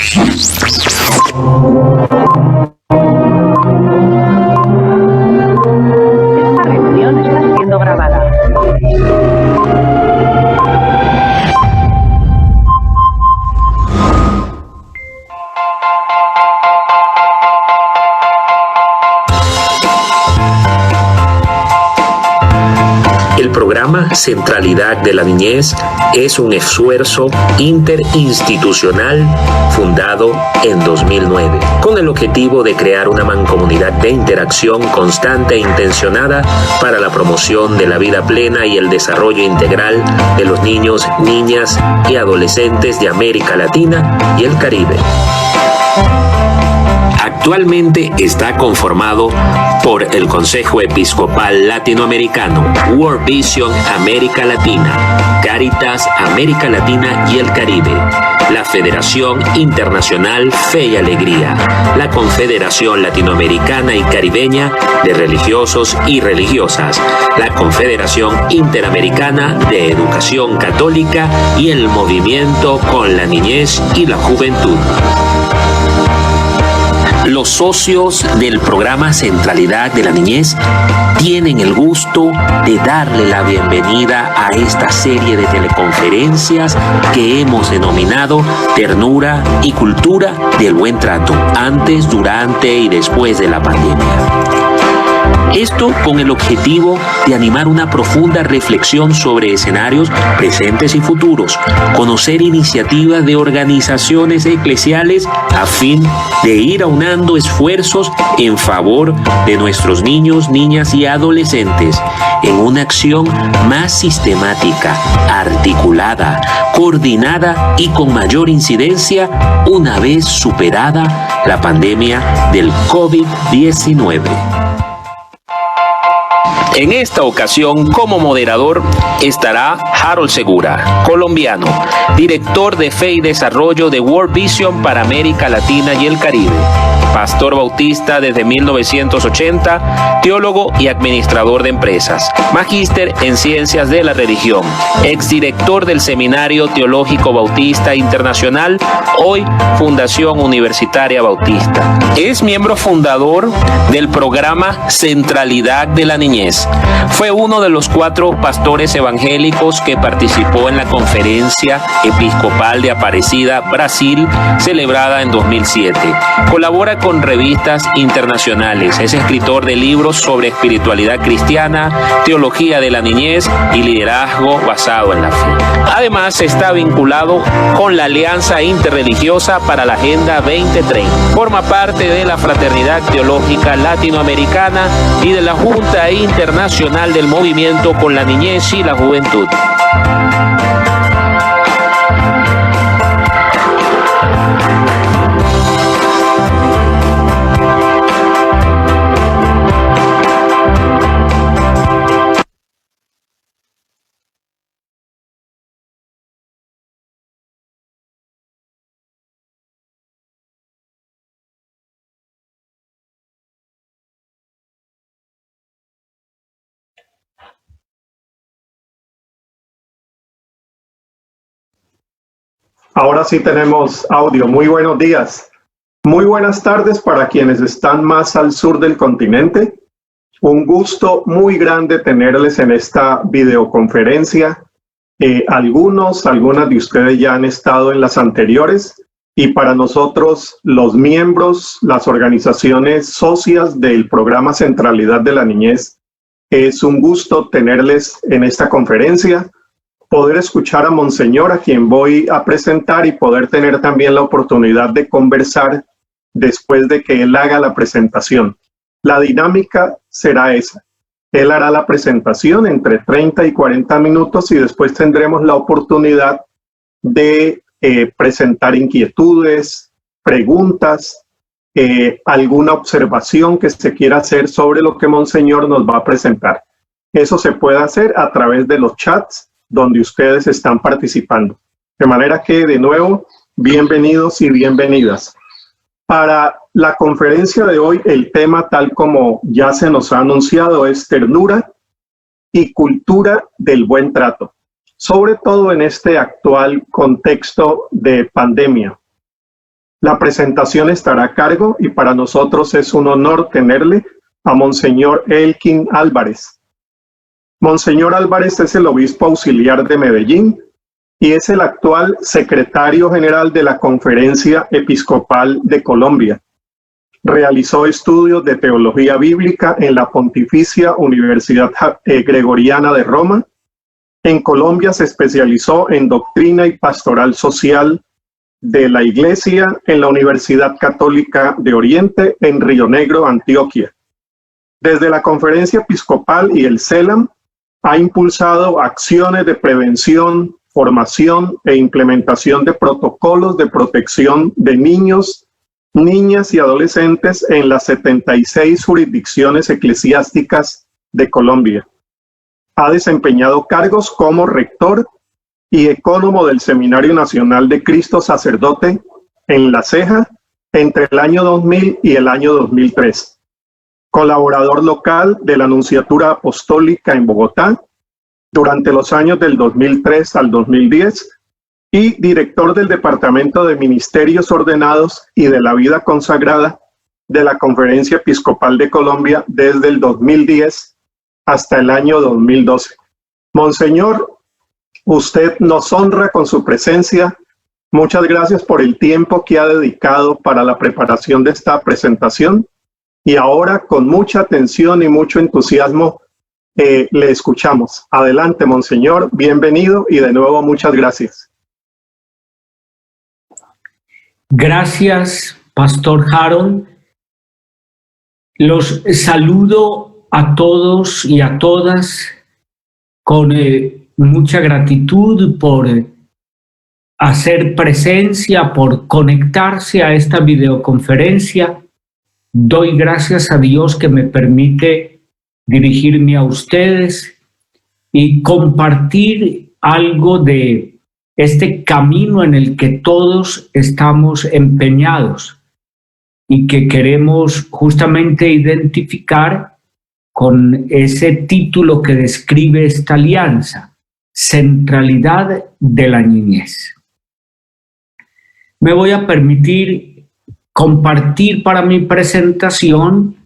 Esta reunión está siendo grabada. El programa Centralidad de la Niñez es un esfuerzo interinstitucional fundado en 2009 con el objetivo de crear una mancomunidad de interacción constante e intencionada para la promoción de la vida plena y el desarrollo integral de los niños, niñas y adolescentes de América Latina y el Caribe. Actualmente está conformado por el Consejo Episcopal Latinoamericano, World Vision América Latina, Cáritas América Latina y el Caribe, la Federación Internacional Fe y Alegría, la Confederación Latinoamericana y Caribeña de Religiosos y Religiosas, la Confederación Interamericana de Educación Católica y el Movimiento con la Niñez y la Juventud. Los socios del programa Centralidad de la Niñez tienen el gusto de darle la bienvenida a esta serie de teleconferencias que hemos denominado Ternura y Cultura del Buen Trato, antes, durante y después de la pandemia. Esto con el objetivo de animar una profunda reflexión sobre escenarios presentes y futuros, conocer iniciativas de organizaciones eclesiales a fin de ir aunando esfuerzos en favor de nuestros niños, niñas y adolescentes en una acción más sistemática, articulada, coordinada y con mayor incidencia una vez superada la pandemia del COVID-19. En esta ocasión, como moderador, estará Harold Segura, colombiano, director de Fe y Desarrollo de World Vision para América Latina y el Caribe, pastor bautista desde 1980, teólogo y administrador de empresas, magíster en Ciencias de la Religión, exdirector del Seminario Teológico Bautista Internacional, hoy Fundación Universitaria Bautista. Es miembro fundador del programa Centralidad de la Niñez. Fue uno de los 4 pastores evangélicos que participó en la Conferencia Episcopal de Aparecida, Brasil, celebrada en 2007. Colabora con revistas internacionales. Es escritor de libros sobre espiritualidad cristiana, teología de la niñez y liderazgo basado en la fe. Además, está vinculado con la Alianza Interreligiosa para la Agenda 2030. Forma parte de la Fraternidad Teológica Latinoamericana y de la Junta Internacional del Movimiento con la Niñez y la Juventud. Ahora sí tenemos audio. Muy buenos días. Muy buenas tardes para quienes están más al sur del continente. Un gusto muy grande tenerles en esta videoconferencia. Algunas de ustedes ya han estado en las anteriores y para nosotros, los miembros, las organizaciones socias del programa Centralidad de la Niñez, es un gusto tenerles en esta conferencia, poder escuchar a Monseñor, a quien voy a presentar, y poder tener también la oportunidad de conversar después de que él haga la presentación. La dinámica será esa. Él hará la presentación entre 30 y 40 minutos y después tendremos la oportunidad de presentar inquietudes, preguntas, alguna observación que se quiera hacer sobre lo que Monseñor nos va a presentar. Eso se puede hacer a través de los chats donde ustedes están participando. De manera que, de nuevo, bienvenidos y bienvenidas. Para la conferencia de hoy, el tema, tal como ya se nos ha anunciado, es ternura y cultura del buen trato, sobre todo en este actual contexto de pandemia. La presentación estará a cargo, y para nosotros es un honor tenerle, a Monseñor Elkin Álvarez. Monseñor Álvarez es el obispo auxiliar de Medellín y es el actual secretario general de la Conferencia Episcopal de Colombia. Realizó estudios de teología bíblica en la Pontificia Universidad Gregoriana de Roma. En Colombia se especializó en doctrina y pastoral social de la Iglesia en la Universidad Católica de Oriente en Río Negro, Antioquia. Desde la Conferencia Episcopal y el CELAM ha impulsado acciones de prevención, formación e implementación de protocolos de protección de niños, niñas y adolescentes en las 76 jurisdicciones eclesiásticas de Colombia. Ha desempeñado cargos como rector y ecónomo del Seminario Nacional de Cristo Sacerdote en La Ceja entre el año 2000 y el año 2003. Colaborador local de la Nunciatura Apostólica en Bogotá durante los años del 2003 al 2010 y director del Departamento de Ministerios Ordenados y de la Vida Consagrada de la Conferencia Episcopal de Colombia desde el 2010 hasta el año 2012. Monseñor, usted nos honra con su presencia. Muchas gracias por el tiempo que ha dedicado para la preparación de esta presentación. Y ahora, con mucha atención y mucho entusiasmo, le escuchamos. Adelante, Monseñor, bienvenido y de nuevo muchas gracias. Gracias, Pastor Harold. Los saludo a todos y a todas con mucha gratitud por hacer presencia, por conectarse a esta videoconferencia. Doy gracias a Dios que me permite dirigirme a ustedes y compartir algo de este camino en el que todos estamos empeñados y que queremos justamente identificar con ese título que describe esta alianza, centralidad de la niñez. Me voy a permitir compartir para mi presentación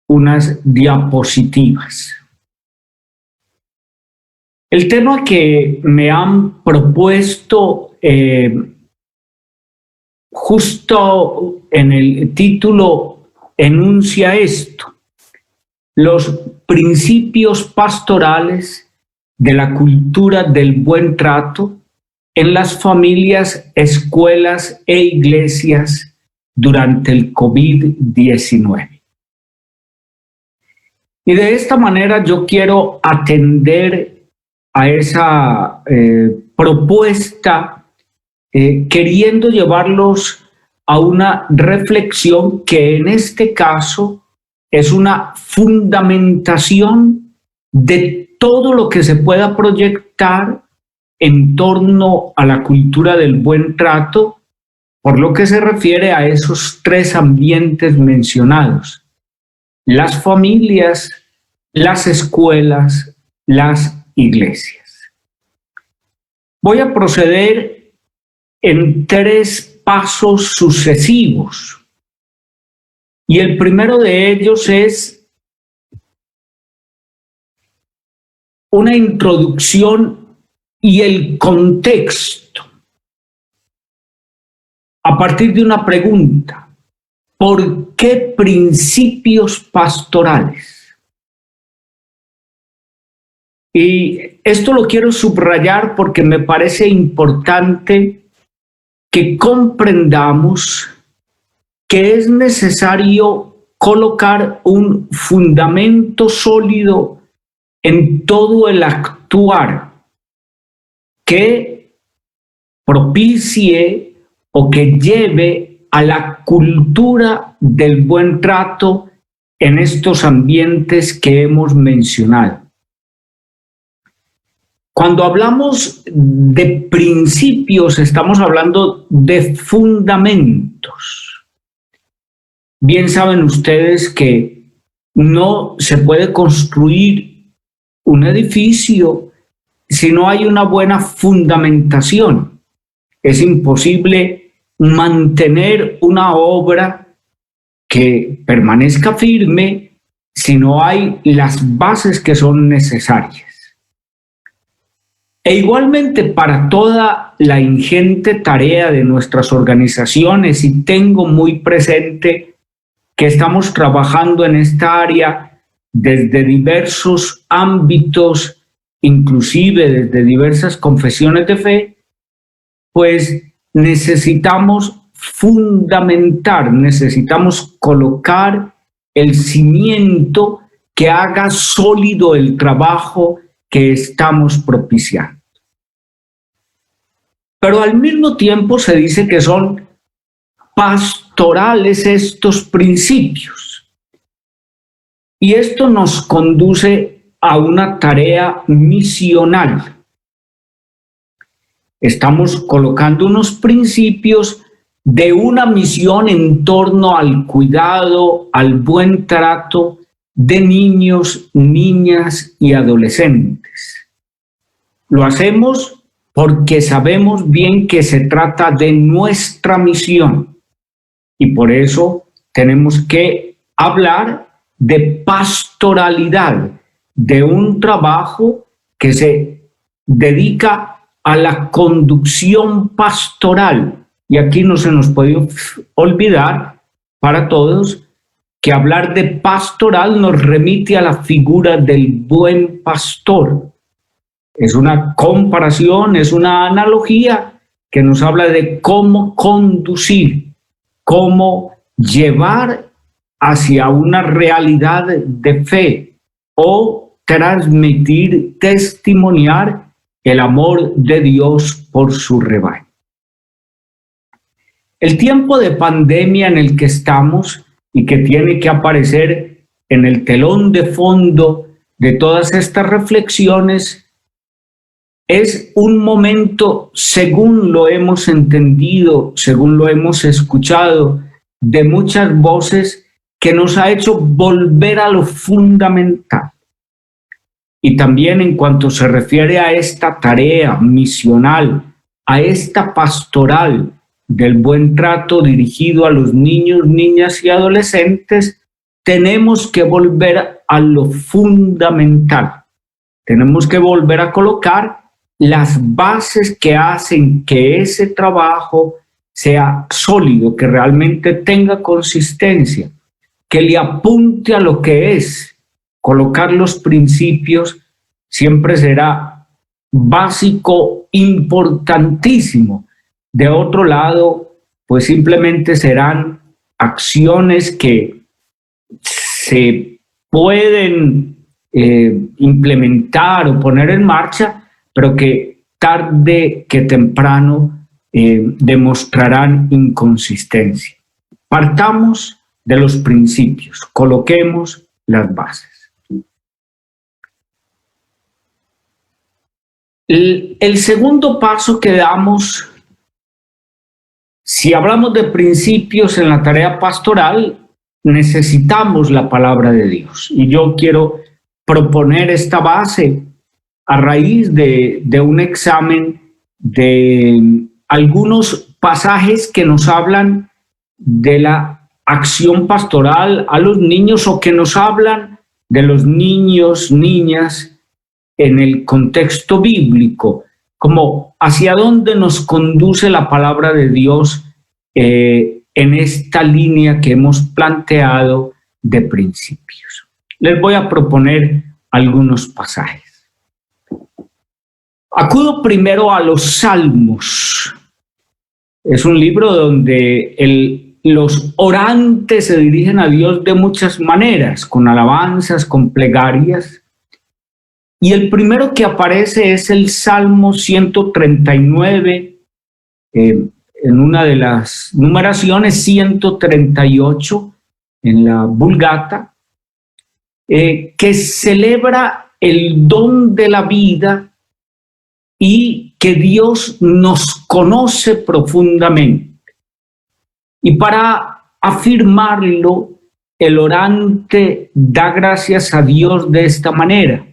unas diapositivas. El tema que me han propuesto justo en el título enuncia esto: los principios pastorales de la cultura del buen trato en las familias, escuelas e iglesias durante el COVID-19. Y de esta manera yo quiero atender a esa propuesta queriendo llevarlos a una reflexión que en este caso es una fundamentación de todo lo que se pueda proyectar en torno a la cultura del buen trato, por lo que se refiere a esos tres ambientes mencionados: las familias, las escuelas, las iglesias. Voy a proceder en tres pasos sucesivos. Y el primero de ellos es una introducción y el contexto a partir de una pregunta: ¿por qué principios pastorales? Y esto lo quiero subrayar porque me parece importante que comprendamos que es necesario colocar un fundamento sólido en todo el actuar que propicie o que lleve a la cultura del buen trato en estos ambientes que hemos mencionado. Cuando hablamos de principios, estamos hablando de fundamentos. Bien saben ustedes que no se puede construir un edificio si no hay una buena fundamentación. Es imposible mantener una obra que permanezca firme si no hay las bases que son necesarias. E igualmente para toda la ingente tarea de nuestras organizaciones, y tengo muy presente que estamos trabajando en esta área desde diversos ámbitos, inclusive desde diversas confesiones de fe, pues necesitamos fundamentar, necesitamos colocar el cimiento que haga sólido el trabajo que estamos propiciando. Pero al mismo tiempo se dice que son pastorales estos principios. Y esto nos conduce a una tarea misional. Estamos colocando unos principios de una misión en torno al cuidado, al buen trato de niños, niñas y adolescentes. Lo hacemos porque sabemos bien que se trata de nuestra misión y por eso tenemos que hablar de pastoralidad, de un trabajo que se dedica a la conducción pastoral. Y aquí no se nos puede olvidar para todos que hablar de pastoral nos remite a la figura del buen pastor. Es una comparación, es una analogía que nos habla de cómo conducir, cómo llevar hacia una realidad de fe o transmitir, testimoniar el amor de Dios por su rebaño. El tiempo de pandemia en el que estamos y que tiene que aparecer en el telón de fondo de todas estas reflexiones es un momento, según lo hemos entendido, según lo hemos escuchado, de muchas voces que nos ha hecho volver a lo fundamental. Y también en cuanto se refiere a esta tarea misional, a esta pastoral del buen trato dirigido a los niños, niñas y adolescentes, tenemos que volver a lo fundamental. Tenemos que volver a colocar las bases que hacen que ese trabajo sea sólido, que realmente tenga consistencia, que le apunte a lo que es. Colocar los principios siempre será básico, importantísimo. De otro lado, pues simplemente serán acciones que se pueden implementar o poner en marcha, pero que tarde que temprano demostrarán inconsistencia. Partamos de los principios, coloquemos las bases. El segundo paso que damos, si hablamos de principios en la tarea pastoral, necesitamos la palabra de Dios. Y yo quiero proponer esta base a raíz de un examen de algunos pasajes que nos hablan de la acción pastoral a los niños o que nos hablan de los niños, niñas en el contexto bíblico, como hacia dónde nos conduce la palabra de Dios en esta línea que hemos planteado de principios. Les voy a proponer algunos pasajes. Acudo primero a los Salmos. Es un libro donde los orantes se dirigen a Dios de muchas maneras, con alabanzas, con plegarias. Y el primero que aparece es el Salmo 139, en una de las numeraciones 138 en la Vulgata, que celebra el don de la vida y que Dios nos conoce profundamente. Y para afirmarlo, el orante da gracias a Dios de esta manera: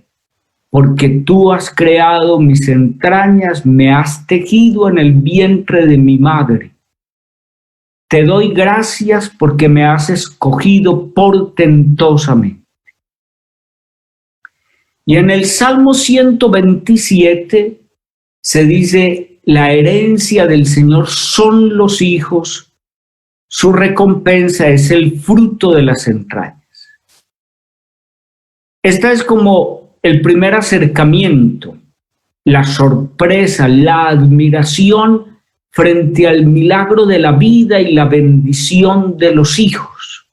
porque tú has creado mis entrañas, me has tejido en el vientre de mi madre. te doy gracias porque me has escogido portentosamente. Y en el Salmo 127 se dice, la herencia del Señor son los hijos, su recompensa es el fruto de las entrañas. Esta es como el primer acercamiento, la sorpresa, la admiración frente al milagro de la vida y la bendición de los hijos.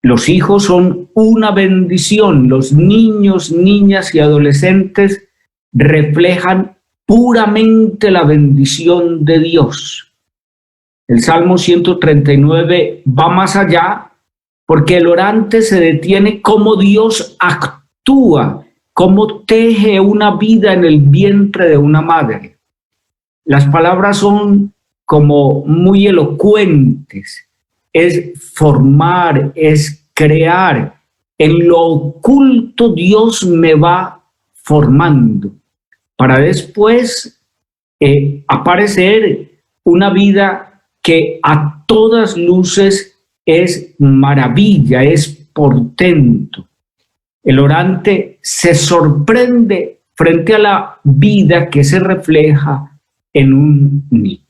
Los hijos son una bendición. Los niños, niñas y adolescentes reflejan puramente la bendición de Dios. El Salmo 139 va más allá porque el orante se detiene cómo Dios actúa, cómo teje una vida en el vientre de una madre. Las palabras son como muy elocuentes. Es formar, es crear. En lo oculto Dios me va formando para después aparecer una vida que a todas luces es maravilla, es portento. El orante se sorprende frente a la vida que se refleja en un niño.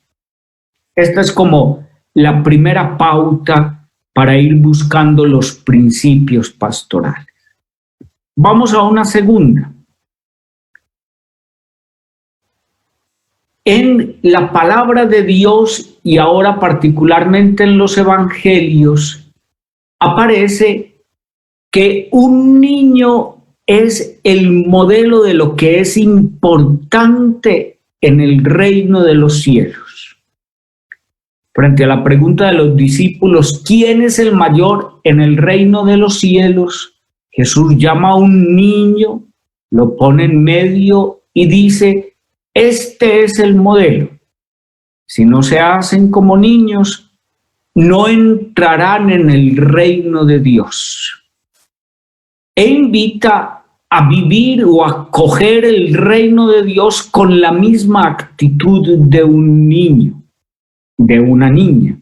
Esta es como la primera pauta para ir buscando los principios pastorales. Vamos a una segunda. En la palabra de Dios y ahora particularmente en los evangelios aparece que un niño es el modelo de lo que es importante en el reino de los cielos. Frente a la pregunta de los discípulos, ¿quién es el mayor en el reino de los cielos? Jesús llama a un niño, lo pone en medio y dice, este es el modelo. Si no se hacen como niños, no entrarán en el reino de Dios. E invita a vivir o a acoger el reino de Dios con la misma actitud de un niño, de una niña.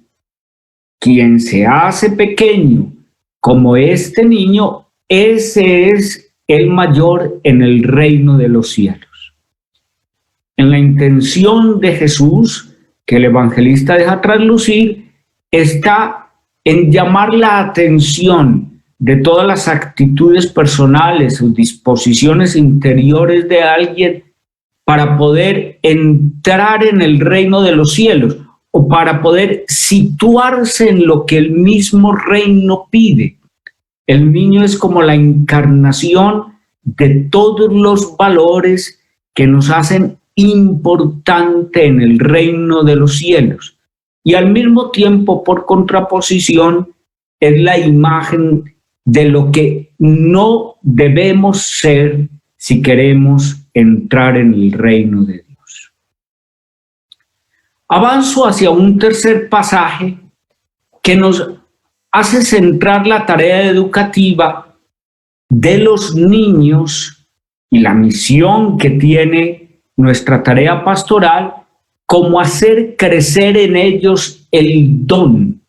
Quien se hace pequeño como este niño, ese es el mayor en el reino de los cielos. En la intención de Jesús, que el evangelista deja traslucir, está en llamar la atención de todas las actitudes personales o disposiciones interiores de alguien para poder entrar en el reino de los cielos o para poder situarse en lo que el mismo reino pide. El niño es como la encarnación de todos los valores que nos hacen importante en el reino de los cielos y al mismo tiempo, por contraposición, es la imagen de lo que no debemos ser si queremos entrar en el reino de Dios. Avanzo hacia un tercer pasaje que nos hace centrar la tarea educativa de los niños y la misión que tiene nuestra tarea pastoral como hacer crecer en ellos el don.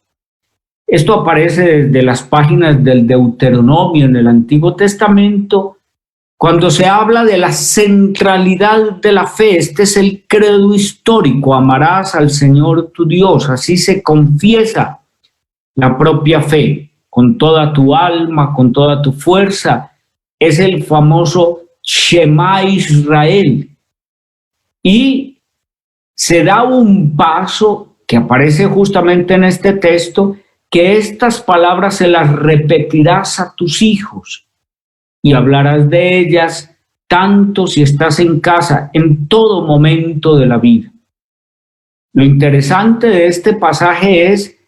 Esto aparece desde las páginas del Deuteronomio en el Antiguo Testamento, cuando se habla de la centralidad de la fe. Este es el credo histórico: amarás al Señor tu Dios. Así se confiesa la propia fe, con toda tu alma, con toda tu fuerza. Es el famoso Shema Israel. Y se da un paso que aparece justamente en este texto, que estas palabras se las repetirás a tus hijos y hablarás de ellas tanto si estás en casa, en todo momento de la vida. Lo interesante de este pasaje es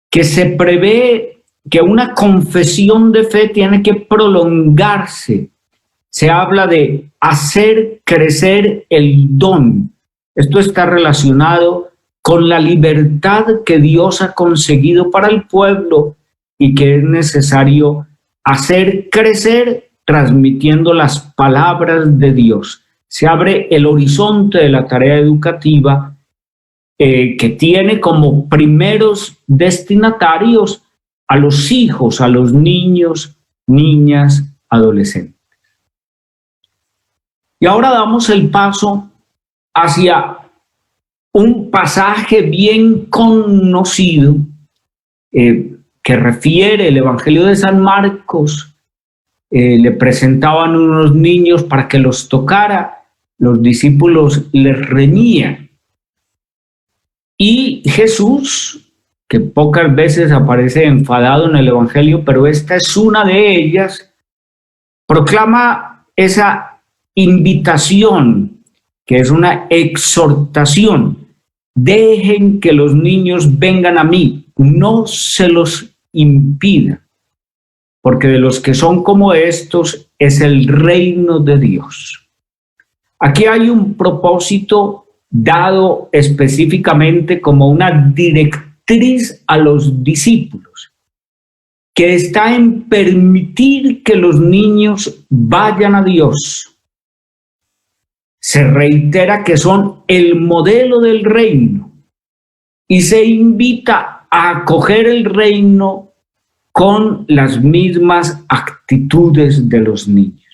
que se prevé que una confesión de fe tiene que prolongarse. Se habla de hacer crecer el don. Esto está relacionado con la libertad que Dios ha conseguido para el pueblo y que es necesario hacer crecer transmitiendo las palabras de Dios. Se abre el horizonte de la tarea educativa que tiene como primeros destinatarios a los hijos, a los niños, niñas, adolescentes. Y ahora damos el paso hacia un pasaje bien conocido que refiere el Evangelio de San Marcos. Le presentaban unos niños para que los tocara, los discípulos les reñían. Y Jesús, que pocas veces aparece enfadado en el Evangelio, pero esta es una de ellas, proclama esa invitación, que es una exhortación. Dejen que los niños vengan a mí, no se los impidan, porque de los que son como estos es el reino de Dios. Aquí hay un propósito dado específicamente como una directriz a los discípulos, que está en permitir que los niños vayan a Dios. Se reitera que son el modelo del reino y se invita a acoger el reino con las mismas actitudes de los niños.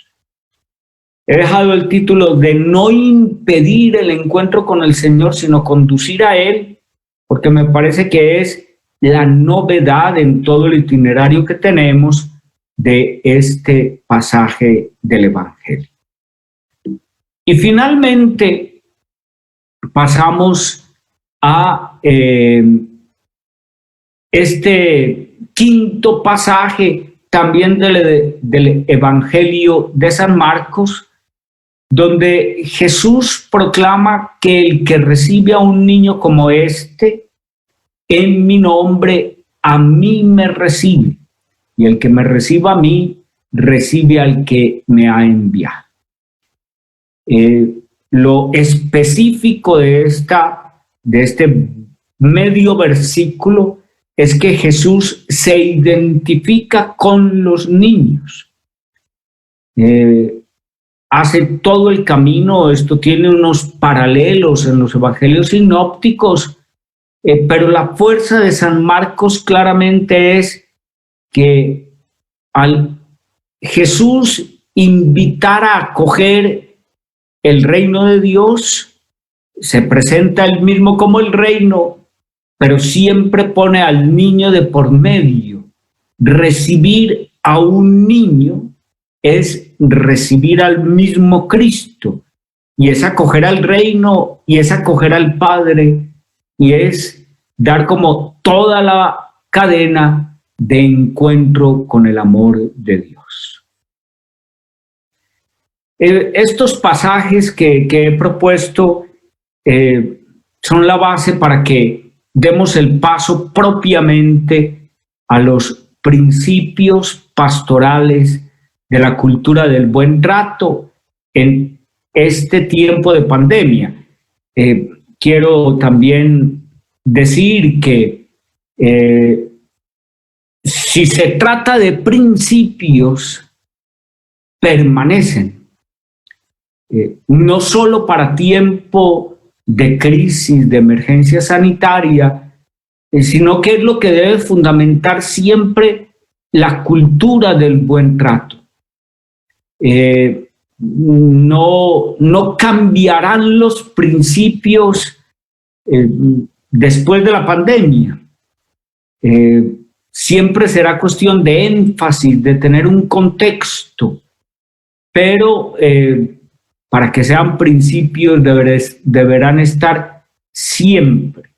He dejado el título de no impedir el encuentro con el Señor, sino conducir a Él, porque me parece que es la novedad en todo el itinerario que tenemos de este pasaje del Evangelio. Y finalmente pasamos a este quinto pasaje también del Evangelio de San Marcos, donde Jesús proclama que el que recibe a un niño como este, en mi nombre, a mí me recibe, y el que me reciba a mí, recibe al que me ha enviado. Lo específico de este medio versículo es que Jesús se identifica con los niños. Hace todo el camino, esto tiene unos paralelos en los evangelios sinópticos, pero la fuerza de San Marcos claramente es que al Jesús invitar a acoger el reino de Dios, se presenta él mismo como el reino, pero siempre pone al niño de por medio. Recibir a un niño es recibir al mismo Cristo, y es acoger al reino, y es acoger al Padre, y es dar como toda la cadena de encuentro con el amor de Dios. Estos pasajes que he propuesto son la base para que demos el paso propiamente a los principios pastorales de la cultura del buen trato en este tiempo de pandemia. Quiero también decir que si se trata de principios, permanecen. No solo para tiempo de crisis, de emergencia sanitaria, sino que es lo que debe fundamentar siempre la cultura del buen trato. No cambiarán los principios después de la pandemia. Siempre será cuestión de énfasis, de tener un contexto, pero para que sean principios deberán estar siempre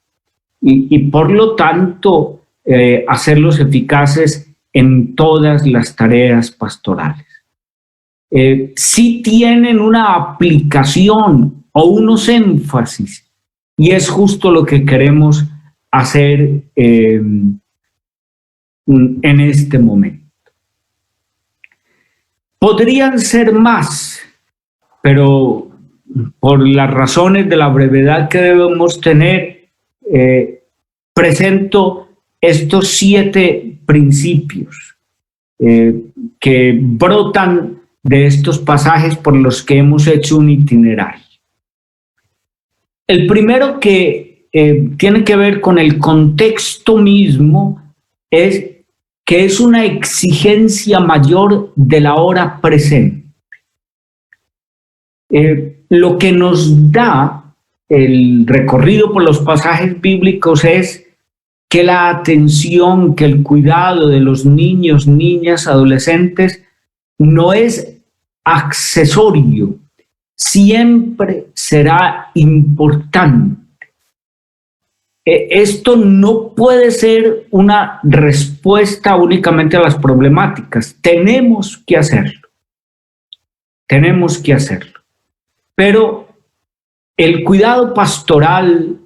y por lo tanto hacerlos eficaces en todas las tareas pastorales. Sí tienen una aplicación o unos énfasis, y es justo lo que queremos hacer en este momento. Podrían ser más, pero por las razones de la brevedad que debemos tener, presento estos 7 principios que brotan de estos pasajes por los que hemos hecho un itinerario. El primero que tiene que ver con el contexto mismo, es que es una exigencia mayor de la hora presente. Lo que nos da el recorrido por los pasajes bíblicos es que la atención, que el cuidado de los niños, niñas, adolescentes no es accesorio, siempre será importante. Esto no puede ser una respuesta únicamente a las problemáticas. Tenemos que hacerlo. Tenemos que hacerlo. Pero el cuidado pastoral,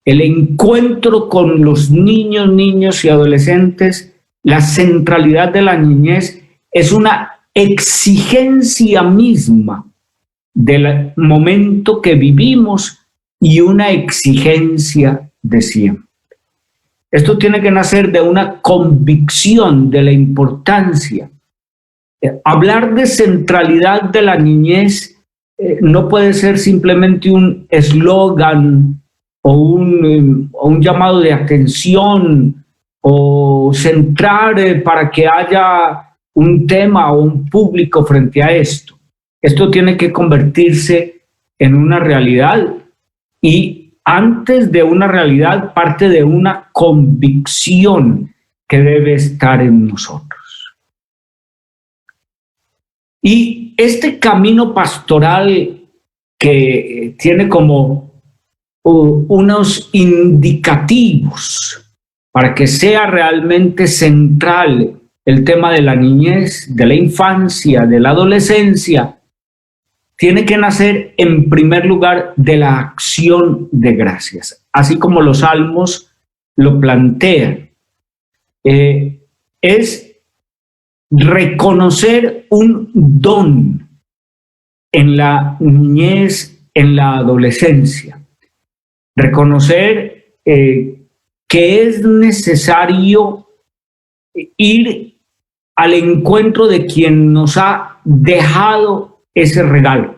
el encuentro con los niños, niñas y adolescentes, la centralidad de la niñez es una exigencia misma del momento que vivimos y una exigencia de siempre. Esto tiene que nacer de una convicción de la importancia. Hablar de centralidad de la niñez no puede ser simplemente un eslogan o un llamado de atención o centrar para que haya un tema o un público frente a esto. Esto tiene que convertirse en una realidad y antes de una realidad parte de una convicción que debe estar en nosotros. Y este camino pastoral que tiene como unos indicativos para que sea realmente central el tema de la niñez, de la infancia, de la adolescencia, tiene que nacer en primer lugar de la acción de gracias, así como los salmos lo plantean. Es reconocer un don en la niñez, en la adolescencia. Reconocer que es necesario ir al encuentro de quien nos ha dejado ese regalo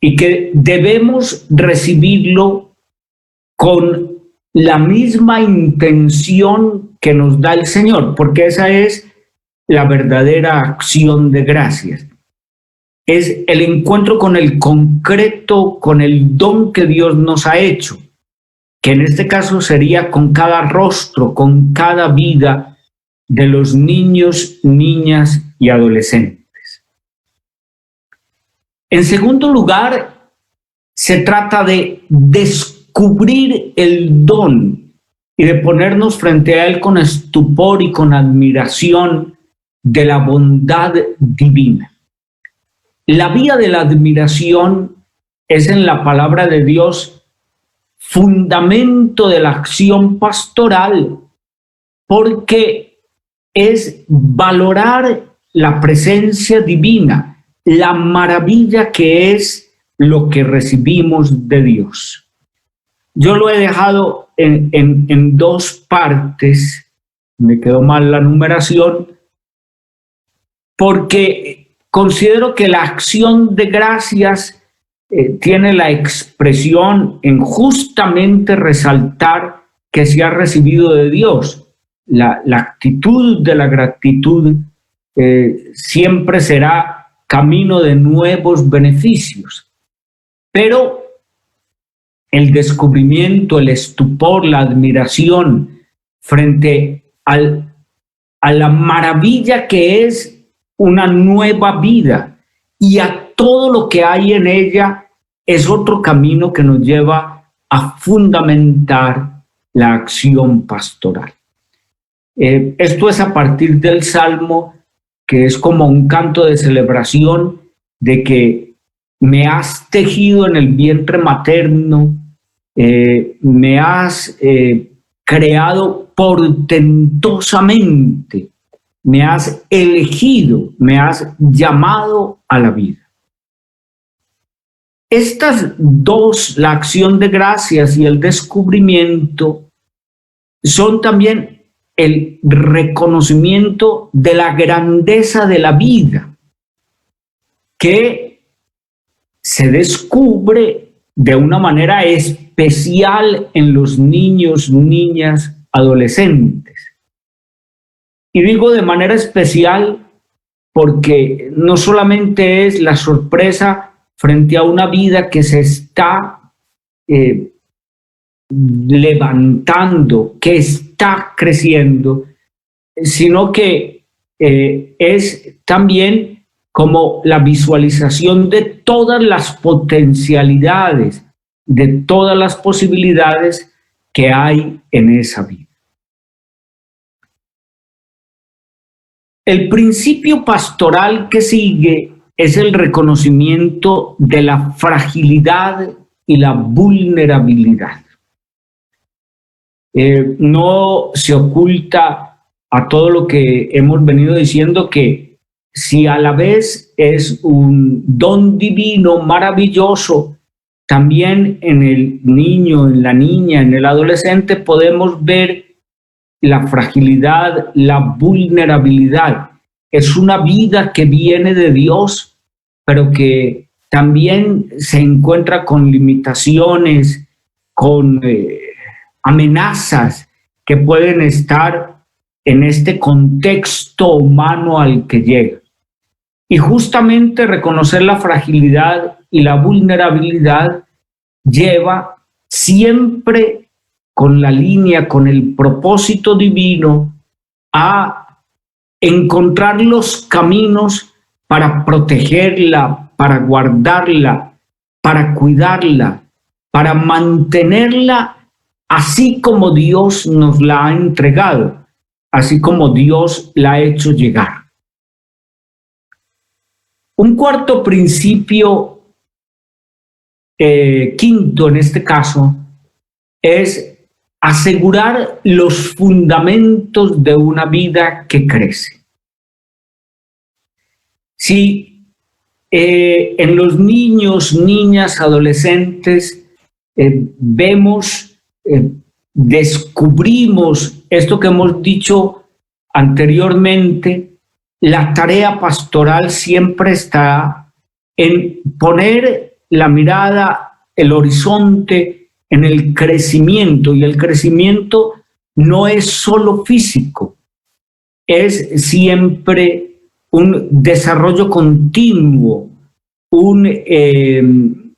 y que debemos recibirlo con la misma intención que nos da el Señor, porque esa es la verdadera acción de gracias. Es el encuentro con el concreto, con el don que Dios nos ha hecho, que en este caso sería con cada rostro, con cada vida de los niños, niñas y adolescentes. En segundo lugar, se trata de descubrir el don y de ponernos frente a él con estupor y con admiración de la bondad divina. La vía de la admiración es en la palabra de Dios fundamento de la acción pastoral, porque es valorar la presencia divina, la maravilla que es lo que recibimos de Dios. Yo lo he dejado en dos partes, me quedó mal la numeración, porque considero que la acción de gracias tiene la expresión en justamente resaltar que se ha recibido de Dios. La actitud de la gratitud siempre será camino de nuevos beneficios, pero el descubrimiento, el estupor, la admiración frente a la maravilla que es una nueva vida y a todo lo que hay en ella es otro camino que nos lleva a fundamentar la acción pastoral. Esto es a partir del Salmo, que es como un canto de celebración de que me has tejido en el vientre materno, me has creado portentosamente, me has elegido, me has llamado a la vida. Estas dos, la acción de gracias y el descubrimiento, son también el reconocimiento de la grandeza de la vida, que se descubre de una manera especial en los niños, niñas, adolescentes. Y digo de manera especial porque no solamente es la sorpresa frente a una vida que se está levantando, que está creciendo, sino que es también como la visualización de todas las potencialidades, de todas las posibilidades que hay en esa vida. El principio pastoral que sigue es el reconocimiento de la fragilidad y la vulnerabilidad. No se oculta a todo lo que hemos venido diciendo que si a la vez es un don divino maravilloso, también en el niño, en la niña, en el adolescente podemos ver la fragilidad, la vulnerabilidad. Es una vida que viene de Dios, pero que también se encuentra con limitaciones, con amenazas que pueden estar en este contexto humano al que llega. Y justamente reconocer la fragilidad y la vulnerabilidad lleva siempre con la línea, con el propósito divino, a encontrar los caminos para protegerla, para guardarla, para cuidarla, para mantenerla así como Dios nos la ha entregado, así como Dios la ha hecho llegar. Un cuarto principio, quinto en este caso, es asegurar los fundamentos de una vida que crece. Si en los niños, niñas, adolescentes descubrimos esto que hemos dicho anteriormente, la tarea pastoral siempre está en poner la mirada, el horizonte en el crecimiento, y el crecimiento no es solo físico, es siempre un desarrollo continuo, un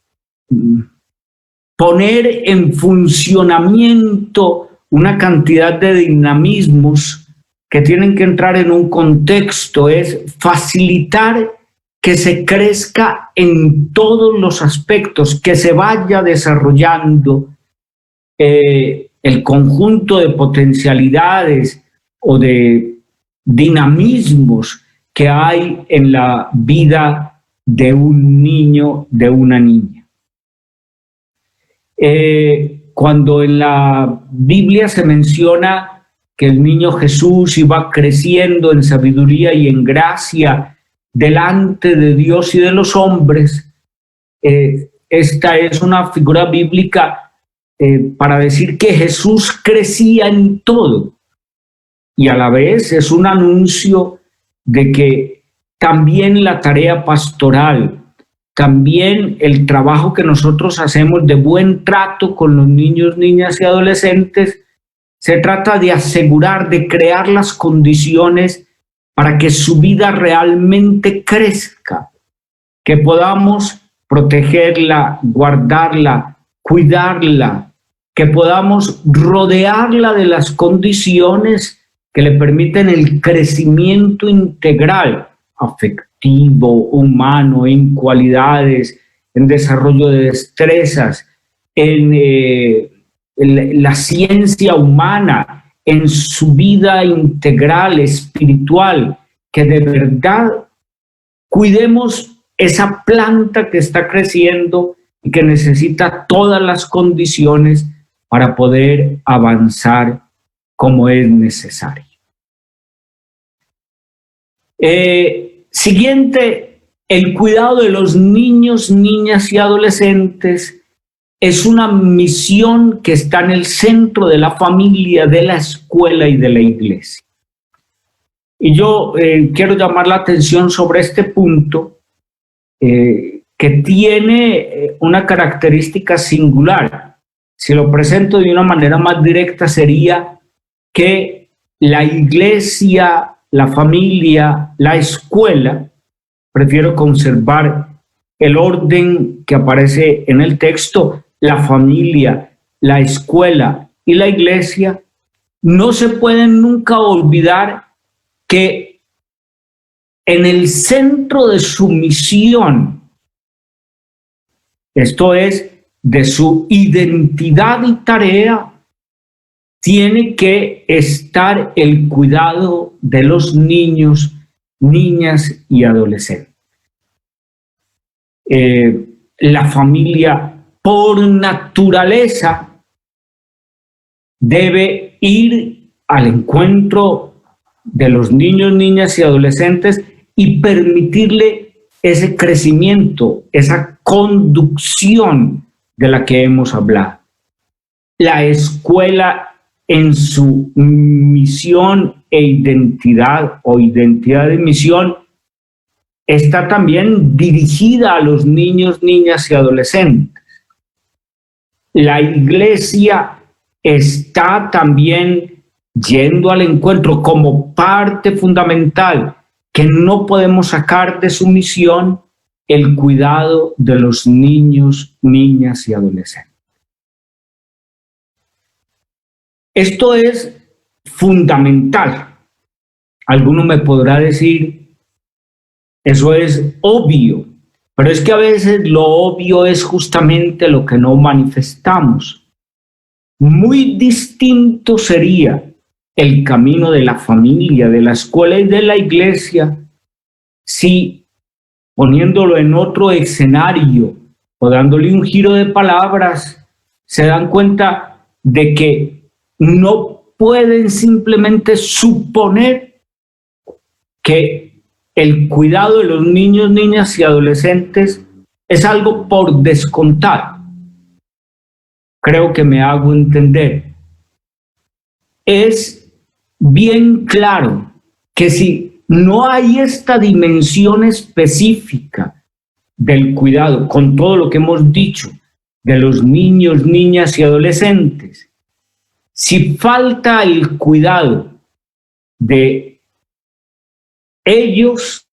poner en funcionamiento una cantidad de dinamismos que tienen que entrar en un contexto, es facilitar que se crezca en todos los aspectos, que se vaya desarrollando el conjunto de potencialidades o de dinamismos que hay en la vida de un niño, de una niña. Cuando en la Biblia se menciona que el niño Jesús iba creciendo en sabiduría y en gracia delante de Dios y de los hombres, esta es una figura bíblica para decir que Jesús crecía en todo, y a la vez es un anuncio de que también la tarea pastoral, también el trabajo que nosotros hacemos de buen trato con los niños, niñas y adolescentes, se trata de asegurar, de crear las condiciones para que su vida realmente crezca, que podamos protegerla, guardarla, cuidarla, que podamos rodearla de las condiciones que le permiten el crecimiento integral, afectivo, humano, en cualidades, en desarrollo de destrezas, en la ciencia humana, en su vida integral, espiritual, que de verdad cuidemos esa planta que está creciendo y que necesita todas las condiciones para poder avanzar como es necesario. Siguiente, el cuidado de los niños, niñas y adolescentes es una misión que está en el centro de la familia, de la escuela y de la iglesia. Y yo quiero llamar la atención sobre este punto, que que tiene una característica singular. Si lo presento de una manera más directa, sería que la iglesia, la familia, la escuela, prefiero conservar el orden que aparece en el texto, la familia, la escuela y la iglesia, no se pueden nunca olvidar que en el centro de su misión, esto es, de su identidad y tarea, tiene que estar el cuidado de los niños, niñas y adolescentes. La familia, por naturaleza, debe ir al encuentro de los niños, niñas y adolescentes y permitirle ese crecimiento, esa conducción de la que hemos hablado. La escuela, en su misión e identidad o identidad de misión, está también dirigida a los niños, niñas y adolescentes. La iglesia está también yendo al encuentro como parte fundamental que no podemos sacar de su misión, el cuidado de los niños, niñas y adolescentes. Esto es fundamental. Alguno me podrá decir, eso es obvio, pero es que a veces lo obvio es justamente lo que no manifestamos. Muy distinto sería el camino de la familia, de la escuela y de la iglesia si, poniéndolo en otro escenario o dándole un giro de palabras, se dan cuenta de que no pueden simplemente suponer que el cuidado de los niños, niñas y adolescentes es algo por descontar. Creo que me hago entender. Es bien claro que si no hay esta dimensión específica del cuidado, con todo lo que hemos dicho, de los niños, niñas y adolescentes, si falta el cuidado de ellos,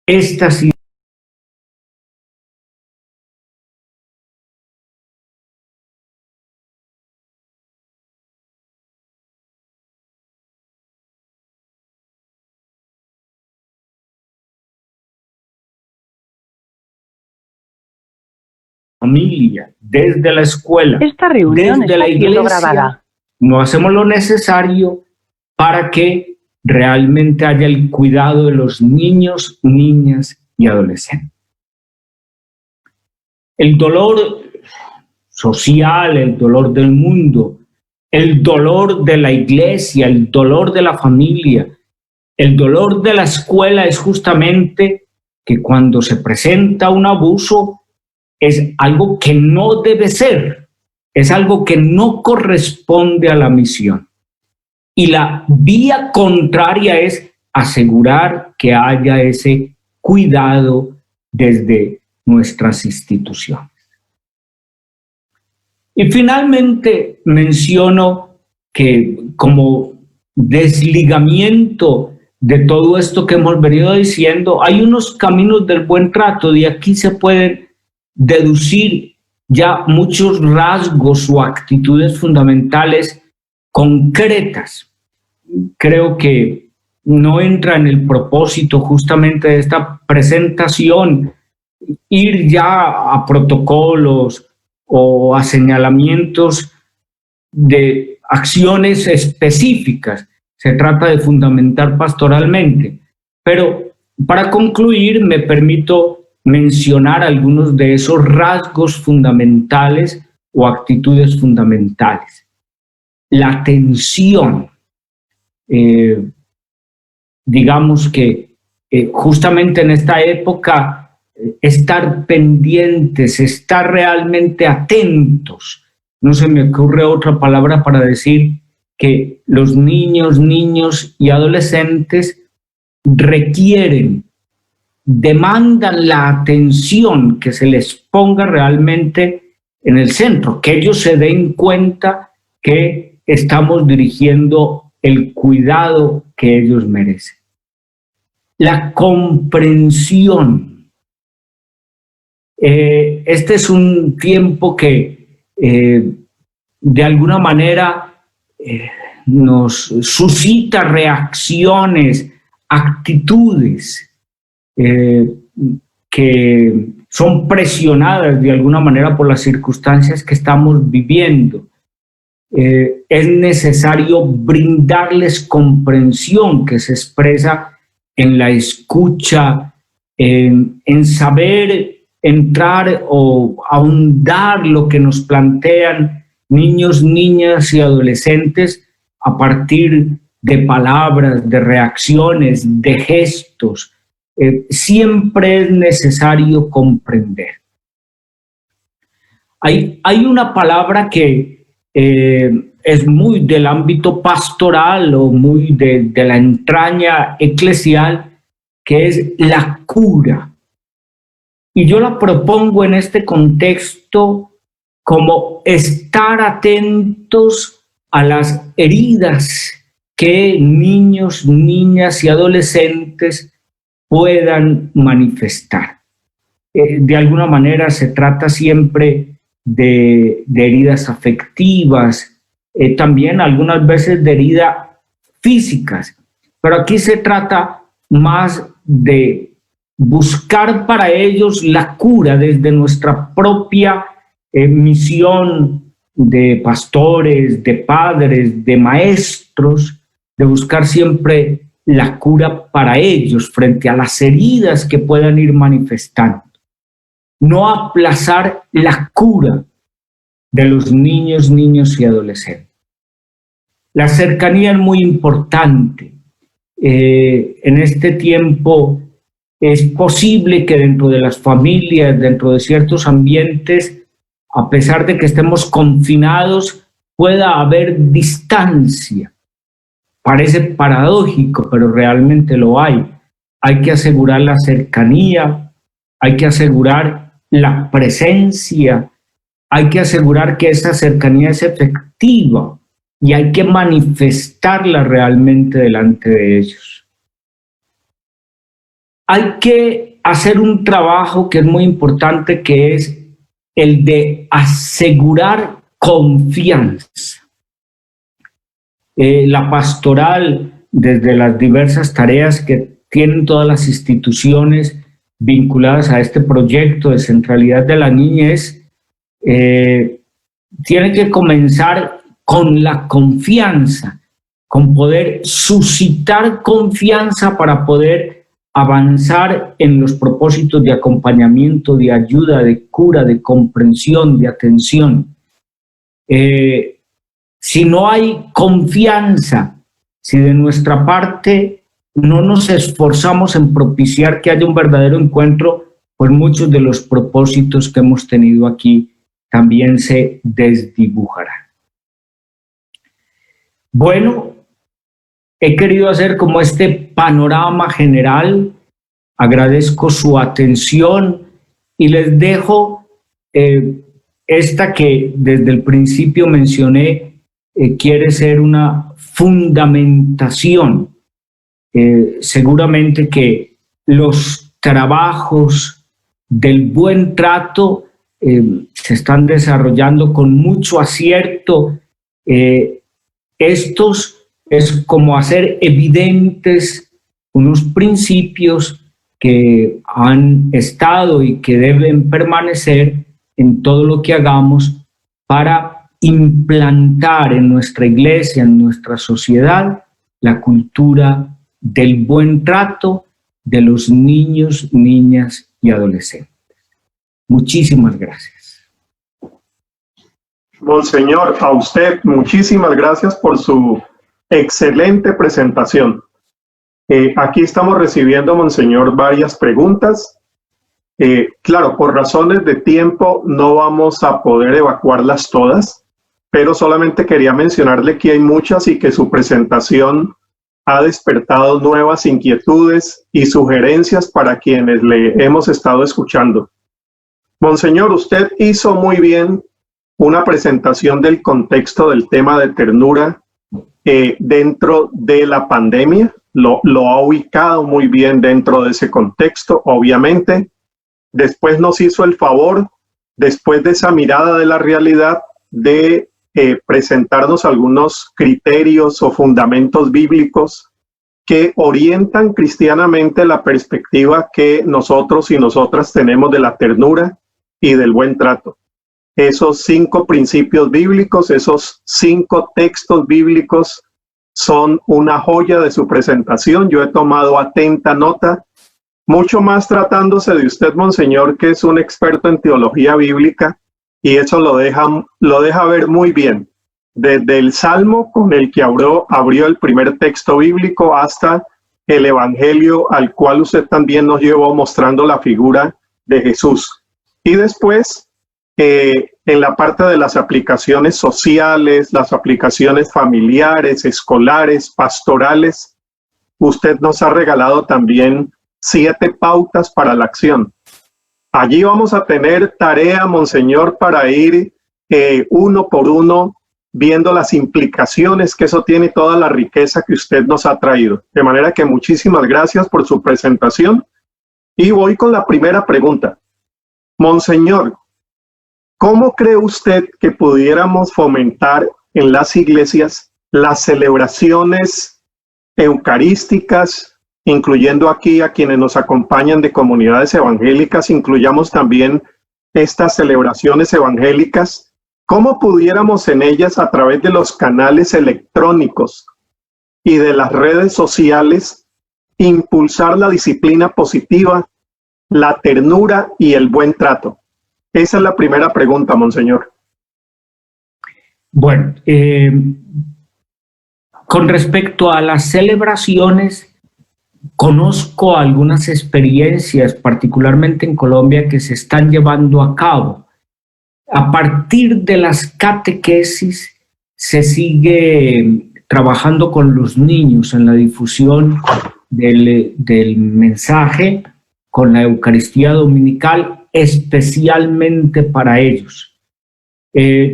estas familia, desde la escuela, Esta reunión desde está la siendo iglesia, grabada. no hacemos lo necesario para que realmente haya el cuidado de los niños, niñas y adolescentes. El dolor social, el dolor del mundo, el dolor de la iglesia, el dolor de la familia, el dolor de la escuela es justamente que cuando se presenta un abuso es algo que no debe ser, es algo que no corresponde a la misión. Y la vía contraria es asegurar que haya ese cuidado desde nuestras instituciones. Y finalmente menciono que como desligamiento de todo esto que hemos venido diciendo, hay unos caminos del buen trato. De aquí se pueden deducir ya muchos rasgos o actitudes fundamentales concretas. Creo que no entra en el propósito justamente de esta presentación ir ya a protocolos o a señalamientos de acciones específicas. Se trata de fundamentar pastoralmente. Pero para concluir, me permito mencionar algunos de esos rasgos fundamentales o actitudes fundamentales. La atención. Digamos que justamente en esta época estar pendientes, estar realmente atentos. No se me ocurre otra palabra para decir que los niños y adolescentes demandan la atención, que se les ponga realmente en el centro, que ellos se den cuenta que estamos dirigiendo el cuidado que ellos merecen. La comprensión. Este es un tiempo que de alguna manera nos suscita reacciones, actitudes que son presionadas de alguna manera por las circunstancias que estamos viviendo. Es necesario brindarles comprensión que se expresa en la escucha, en saber entrar o ahondar lo que nos plantean niños, niñas y adolescentes a partir de palabras, de reacciones, de gestos. Siempre es necesario comprender. Hay una palabra que es muy del ámbito pastoral o muy de la entraña eclesial, que es la cura. Y yo la propongo en este contexto como estar atentos a las heridas que niños, niñas y adolescentes puedan manifestar. De alguna manera se trata siempre de heridas afectivas, también algunas veces de heridas físicas, pero aquí se trata más de buscar para ellos la cura desde nuestra propia misión de pastores, de padres, de maestros, de buscar siempre la cura para ellos frente a las heridas que puedan ir manifestando. No aplazar la cura de los niños y adolescentes. La cercanía es muy importante. En este tiempo es posible que dentro de las familias, dentro de ciertos ambientes, a pesar de que estemos confinados, pueda haber distancia. Parece paradójico, pero realmente lo hay. Hay que asegurar la cercanía, hay que asegurar la presencia, hay que asegurar que esa cercanía es efectiva y hay que manifestarla realmente delante de ellos. Hay que hacer un trabajo que es muy importante, que es el de asegurar confianza. La pastoral, desde las diversas tareas que tienen todas las instituciones vinculadas a este proyecto de centralidad de la niñez, tiene que comenzar con la confianza, con poder suscitar confianza para poder avanzar en los propósitos de acompañamiento, de ayuda, de cura, de comprensión, de atención. Si no hay confianza, si de nuestra parte no nos esforzamos en propiciar que haya un verdadero encuentro, pues muchos de los propósitos que hemos tenido aquí también se desdibujarán. Bueno, he querido hacer como este panorama general. Agradezco su atención y les dejo esta que desde el principio mencioné, quiere ser una fundamentación. Seguramente que los trabajos del buen trato se están desarrollando con mucho acierto. Estos es como hacer evidentes unos principios que han estado y que deben permanecer en todo lo que hagamos para implantar en nuestra iglesia, en nuestra sociedad, la cultura del buen trato de los niños, niñas y adolescentes. Muchísimas gracias. Monseñor, a usted muchísimas gracias por su excelente presentación. Aquí estamos recibiendo, Monseñor, varias preguntas. Claro, por razones de tiempo no vamos a poder evacuarlas todas, pero solamente quería mencionarle que hay muchas y que su presentación ha despertado nuevas inquietudes y sugerencias para quienes le hemos estado escuchando. Monseñor, usted hizo muy bien una presentación del contexto del tema de ternura dentro de la pandemia. Lo ha ubicado muy bien dentro de ese contexto, obviamente. Después nos hizo el favor, después de esa mirada de la realidad, de presentarnos algunos criterios o fundamentos bíblicos que orientan cristianamente la perspectiva que nosotros y nosotras tenemos de la ternura y del buen trato. Esos 5 principios bíblicos, esos 5 textos bíblicos son una joya de su presentación. Yo he tomado atenta nota, mucho más tratándose de usted, Monseñor, que es un experto en teología bíblica, y eso lo deja ver muy bien, desde el Salmo con el que abrió el primer texto bíblico hasta el Evangelio al cual usted también nos llevó mostrando la figura de Jesús. Y después, en la parte de las aplicaciones sociales, las aplicaciones familiares, escolares, pastorales, usted nos ha regalado también 7 pautas para la acción. Allí vamos a tener tarea, Monseñor, para ir uno por uno viendo las implicaciones que eso tiene y toda la riqueza que usted nos ha traído. De manera que muchísimas gracias por su presentación. Y voy con la primera pregunta. Monseñor, ¿cómo cree usted que pudiéramos fomentar en las iglesias las celebraciones eucarísticas, incluyendo aquí a quienes nos acompañan de comunidades evangélicas, incluyamos también estas celebraciones evangélicas? ¿Cómo pudiéramos en ellas, a través de los canales electrónicos y de las redes sociales, impulsar la disciplina positiva, la ternura y el buen trato? Esa es la primera pregunta, Monseñor. Bueno, con respecto a las celebraciones, conozco algunas experiencias, particularmente en Colombia, que se están llevando a cabo. A partir de las catequesis se sigue trabajando con los niños en la difusión del mensaje, con la Eucaristía Dominical, especialmente para ellos.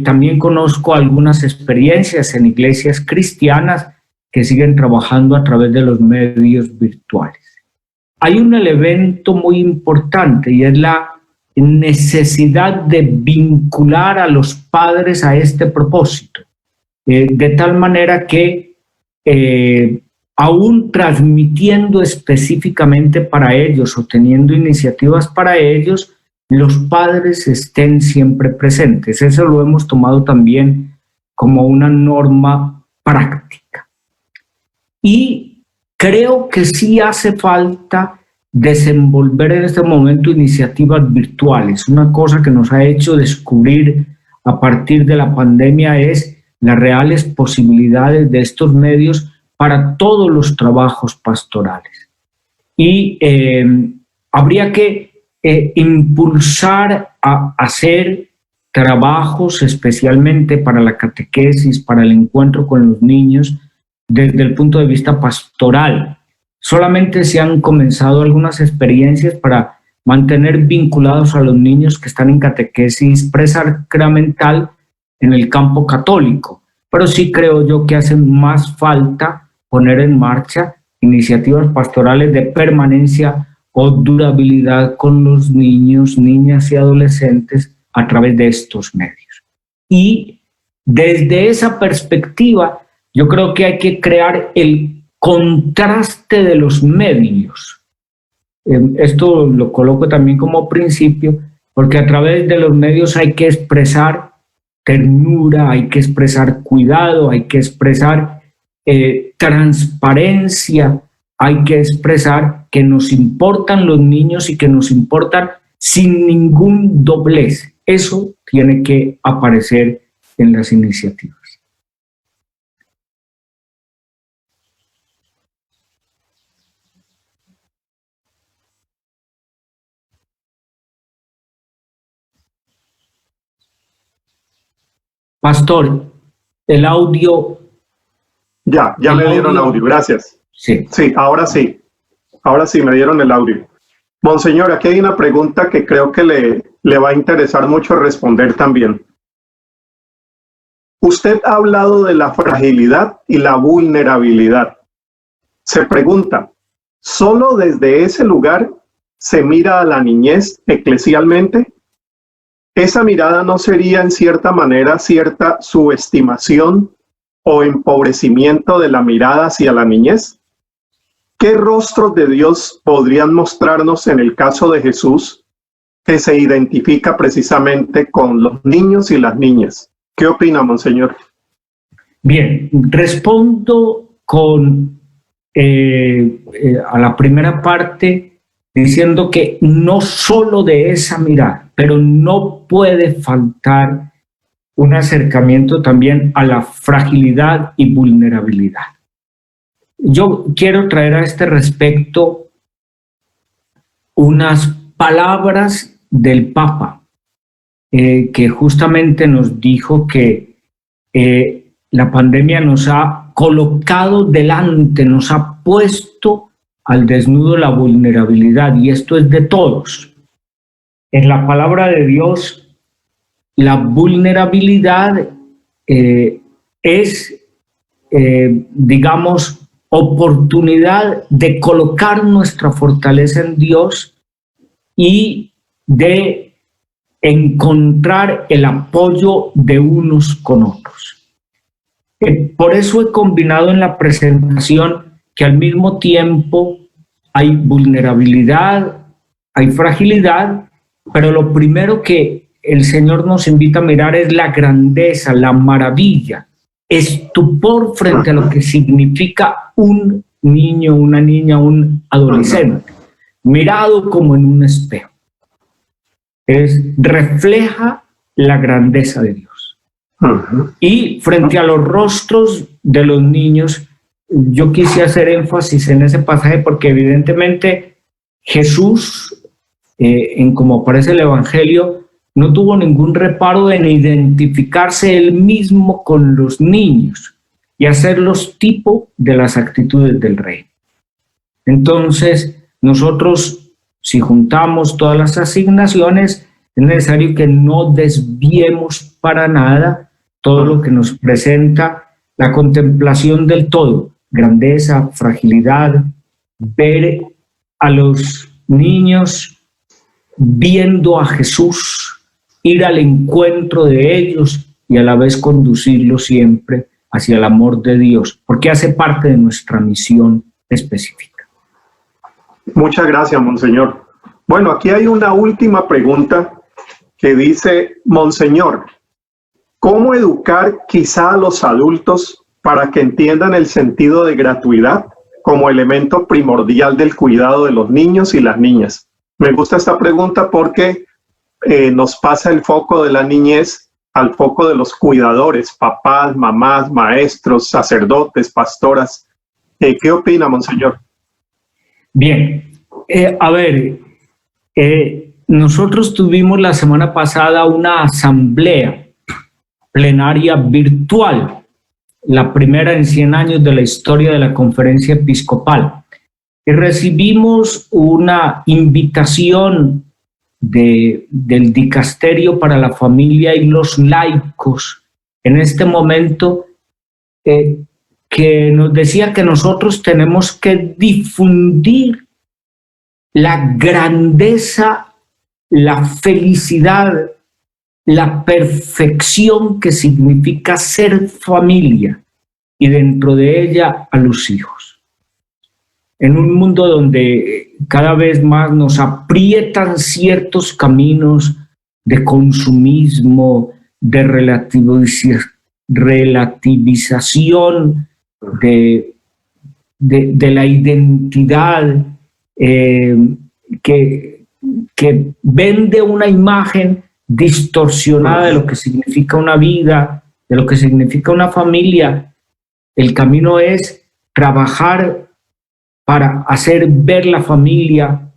También conozco algunas experiencias en iglesias cristianas que siguen trabajando a través de los medios virtuales. Hay un elemento muy importante y es la necesidad de vincular a los padres a este propósito, de tal manera que aún transmitiendo específicamente para ellos o teniendo iniciativas para ellos, los padres estén siempre presentes. Eso lo hemos tomado también como una norma práctica. Y creo que sí hace falta desenvolver en este momento iniciativas virtuales. Una cosa que nos ha hecho descubrir a partir de la pandemia es las reales posibilidades de estos medios para todos los trabajos pastorales. Y habría que impulsar a hacer trabajos especialmente para la catequesis, para el encuentro con los niños, desde el punto de vista pastoral. Solamente se han comenzado algunas experiencias para mantener vinculados a los niños que están en catequesis presacramental en el campo católico, pero sí creo yo que hace más falta poner en marcha iniciativas pastorales de permanencia o durabilidad con los niños, niñas y adolescentes a través de estos medios. Y desde esa perspectiva, yo creo que hay que crear el contraste de los medios. Esto lo coloco también como principio, porque a través de los medios hay que expresar ternura, hay que expresar cuidado, hay que expresar transparencia, hay que expresar que nos importan los niños y que nos importan sin ningún doblez. Eso tiene que aparecer en las iniciativas. Pastor, el audio... Ya me dieron audio, gracias. Sí. Sí, ahora sí me dieron el audio. Monseñor, aquí hay una pregunta que creo que le va a interesar mucho responder también. Usted ha hablado de la fragilidad y la vulnerabilidad. Se pregunta, ¿solo desde ese lugar se mira a la niñez eclesialmente? ¿Esa mirada no sería en cierta manera cierta subestimación o empobrecimiento de la mirada hacia la niñez? ¿Qué rostros de Dios podrían mostrarnos en el caso de Jesús que se identifica precisamente con los niños y las niñas? ¿Qué opina, Monseñor? Bien, respondo con a la primera parte diciendo que no solo de esa mirada, pero no puede faltar un acercamiento también a la fragilidad y vulnerabilidad. Yo quiero traer a este respecto unas palabras del Papa, que justamente nos dijo que la pandemia nos ha colocado delante, nos ha puesto al desnudo la vulnerabilidad, y esto es de todos. En la palabra de Dios, la vulnerabilidad es, digamos, oportunidad de colocar nuestra fortaleza en Dios y de encontrar el apoyo de unos con otros. Por eso he combinado en la presentación que al mismo tiempo hay vulnerabilidad, hay fragilidad, pero lo primero que el Señor nos invita a mirar es la grandeza, la maravilla, estupor frente a lo que significa un niño, una niña, un adolescente, mirado como en un espejo. Refleja la grandeza de Dios. Y frente a los rostros de los niños, yo quise hacer énfasis en ese pasaje porque evidentemente Jesús, en como aparece el Evangelio, no tuvo ningún reparo en identificarse él mismo con los niños y hacerlos tipo de las actitudes del rey. Entonces, nosotros, si juntamos todas las asignaciones, es necesario que no desviemos para nada todo lo que nos presenta la contemplación del todo, grandeza, fragilidad, ver a los niños viendo a Jesús, ir al encuentro de ellos y a la vez conducirlos siempre hacia el amor de Dios, porque hace parte de nuestra misión específica. Muchas gracias, Monseñor. Bueno, aquí hay una última pregunta que dice, Monseñor, ¿cómo educar quizá a los adultos para que entiendan el sentido de gratuidad como elemento primordial del cuidado de los niños y las niñas? Me gusta esta pregunta porque nos pasa el foco de la niñez al foco de los cuidadores, papás, mamás, maestros, sacerdotes, pastoras. ¿Qué opina, Monseñor? Bien, nosotros tuvimos la semana pasada una asamblea plenaria virtual, la primera en 100 años de la historia de la Conferencia Episcopal, y recibimos una invitación del Dicasterio para la Familia y los Laicos en este momento, que nos decía que nosotros tenemos que difundir la grandeza, la felicidad, la perfección que significa ser familia y dentro de ella a los hijos. En un mundo donde cada vez más nos aprietan ciertos caminos de consumismo, de relativización de la identidad, que vende una imagen distorsionada de lo que significa una vida, de lo que significa una familia. El camino es trabajar para hacer ver la familia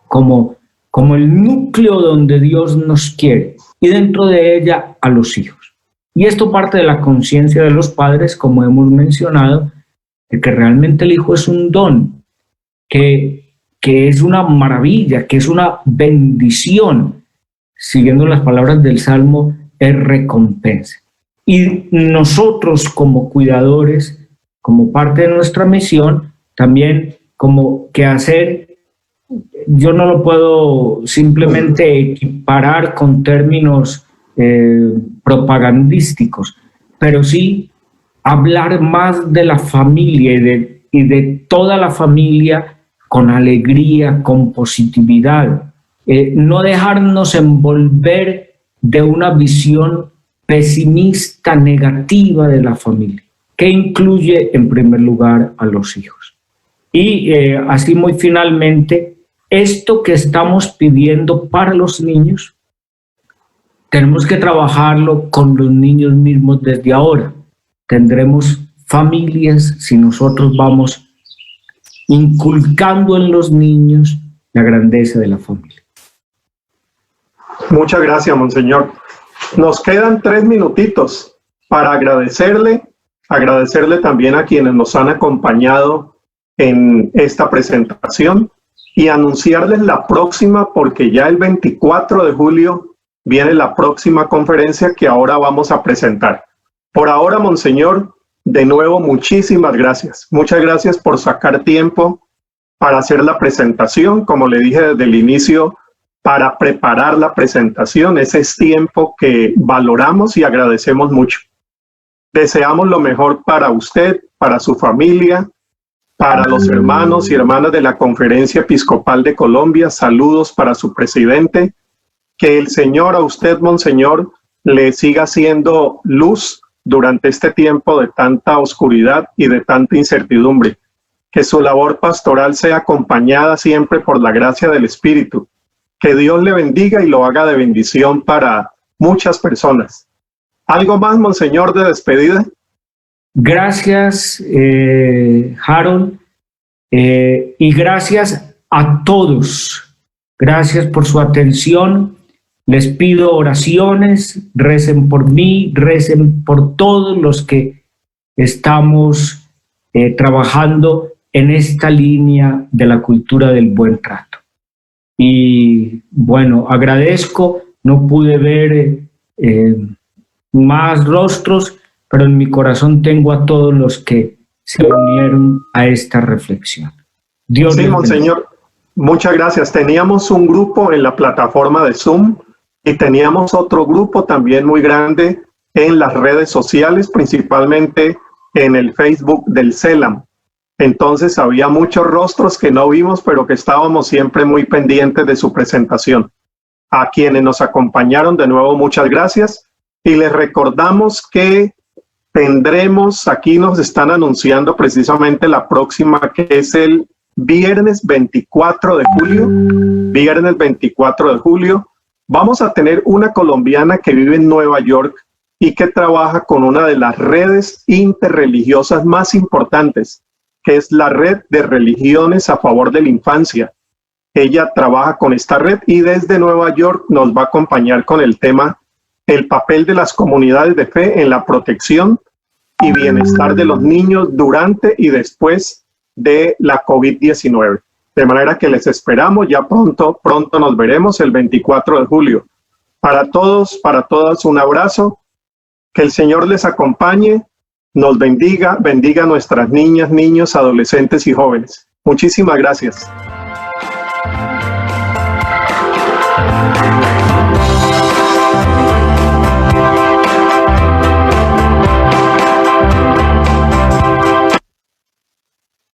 como el núcleo donde Dios nos quiere y dentro de ella a los hijos. Y esto parte de la conciencia de los padres, como hemos mencionado, de que realmente el hijo es un don, que es una maravilla, que es una bendición, siguiendo las palabras del Salmo, es recompensa. Y nosotros como cuidadores, como parte de nuestra misión, también como que hacer, yo no lo puedo simplemente equiparar con términos propagandísticos, pero sí hablar más de la familia y de toda la familia con alegría, con positividad, no dejarnos envolver de una visión pesimista, negativa de la familia, que incluye en primer lugar a los hijos. Y así muy finalmente, esto que estamos pidiendo para los niños, tenemos que trabajarlo con los niños mismos desde ahora. Tendremos familias si nosotros vamos inculcando en los niños la grandeza de la familia. Muchas gracias, Monseñor. Nos quedan 3 minutitos para agradecerle también a quienes nos han acompañado en esta presentación y anunciarles la próxima, porque ya el 24 de julio viene la próxima conferencia que ahora vamos a presentar. Por ahora, Monseñor, de nuevo, muchísimas gracias. Muchas gracias por sacar tiempo para hacer la presentación. Como le dije desde el inicio, para preparar la presentación, ese es tiempo que valoramos y agradecemos mucho. Deseamos lo mejor para usted, para su familia, para los hermanos y hermanas de la Conferencia Episcopal de Colombia. Saludos para su presidente. Que el Señor, a usted, Monseñor, le siga haciendo luz durante este tiempo de tanta oscuridad y de tanta incertidumbre. Que su labor pastoral sea acompañada siempre por la gracia del Espíritu. Que Dios le bendiga y lo haga de bendición para muchas personas. ¿Algo más, Monseñor, de despedida? Gracias, Harold, y gracias a todos. Gracias por su atención. Les pido oraciones, recen por mí, recen por todos los que estamos trabajando en esta línea de la cultura del buen trato. Y bueno, agradezco, no pude ver más rostros, pero en mi corazón tengo a todos los que se unieron a esta reflexión. Dios sí, Monseñor, muchas gracias. Teníamos un grupo en la plataforma de Zoom y teníamos otro grupo también muy grande en las redes sociales, principalmente en el Facebook del CELAM. Entonces había muchos rostros que no vimos, pero que estábamos siempre muy pendientes de su presentación. A quienes nos acompañaron, de nuevo, muchas gracias. Y les recordamos que tendremos, aquí nos están anunciando precisamente la próxima, que es el viernes 24 de julio. Viernes 24 de julio. Vamos a tener una colombiana que vive en Nueva York y que trabaja con una de las redes interreligiosas más importantes, que es la Red de Religiones a Favor de la Infancia. Ella trabaja con esta red y desde Nueva York nos va a acompañar con el tema el papel de las comunidades de fe en la protección y bienestar de los niños durante y después de la COVID-19. De manera que les esperamos, ya pronto nos veremos el 24 de julio. Para todos, para todas, un abrazo. Que el Señor les acompañe, nos bendiga, bendiga a nuestras niñas, niños, adolescentes y jóvenes. Muchísimas gracias.